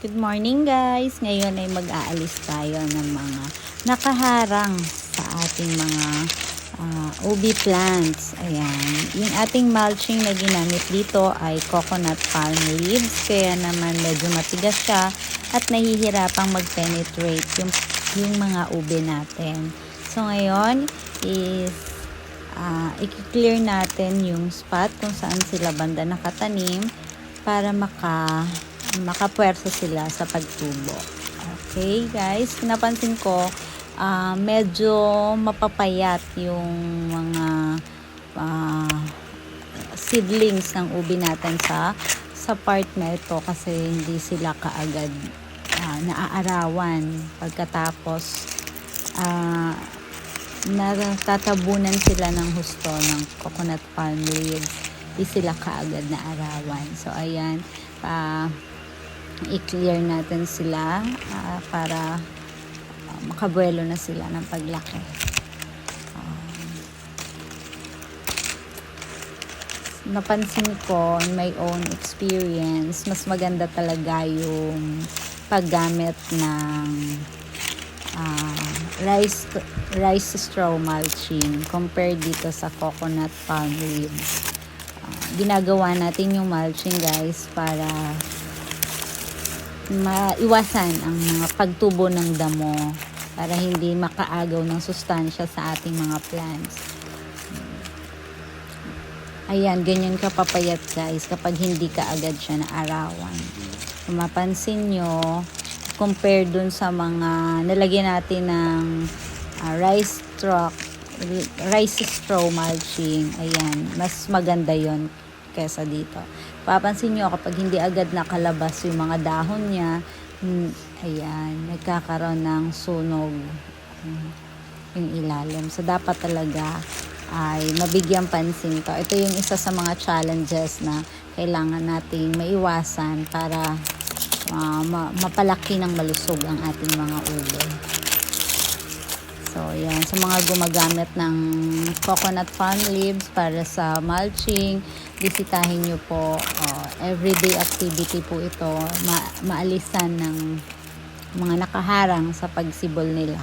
Good morning guys! Ngayon ay mag-aalis tayo ng mga nakaharang sa ating mga ubi plants. Ayan. Yung ating mulching na ginamit dito ay coconut palm leaves. Kaya naman medyo matigas siya at nahihirapang mag-penetrate yung mga ubi natin. So ngayon is i-clear natin yung spot kung saan sila banda nakatanim para makapuwersa sila sa pagtubo. Okay, guys. Napansin ko, medyo mapapayat yung mga seedlings ng ubi natin sa part na ito kasi hindi sila kaagad naaarawan. Pagkatapos, natatabunan sila ng husto ng coconut palm leaves. Hindi sila kaagad naarawan. So, ayan. I-clear natin sila para makabuelo na sila ng paglaki. Napansin ko in my own experience, mas maganda talaga yung paggamit ng rice straw mulching compared dito sa coconut palm leaves. Ginagawa natin yung mulching guys para maiwasan ang mga pagtubo ng damo para hindi makaagaw ng sustansya sa ating mga plants. Ayan, ganyan kapapayat guys kapag hindi ka agad siya naarawan. Kung mapansin nyo, compare dun sa mga nilagyan natin ng rice straw mulching, ayan, mas maganda yon kesa dito. Papansin nyo kapag hindi agad nakalabas yung mga dahon niya, ayan, nagkakaroon ng sunog yung ilalim. So dapat talaga ay mabigyan pansin to. Ito yung isa sa mga challenges na kailangan nating maiwasan para mapalaki ng malusog ang ating mga ubi. So, yan. Sa mga gumagamit ng coconut palm leaves para sa mulching, bisitahin nyo po. Everyday activity po ito. Maalisan ng mga nakaharang sa pagsibol nila.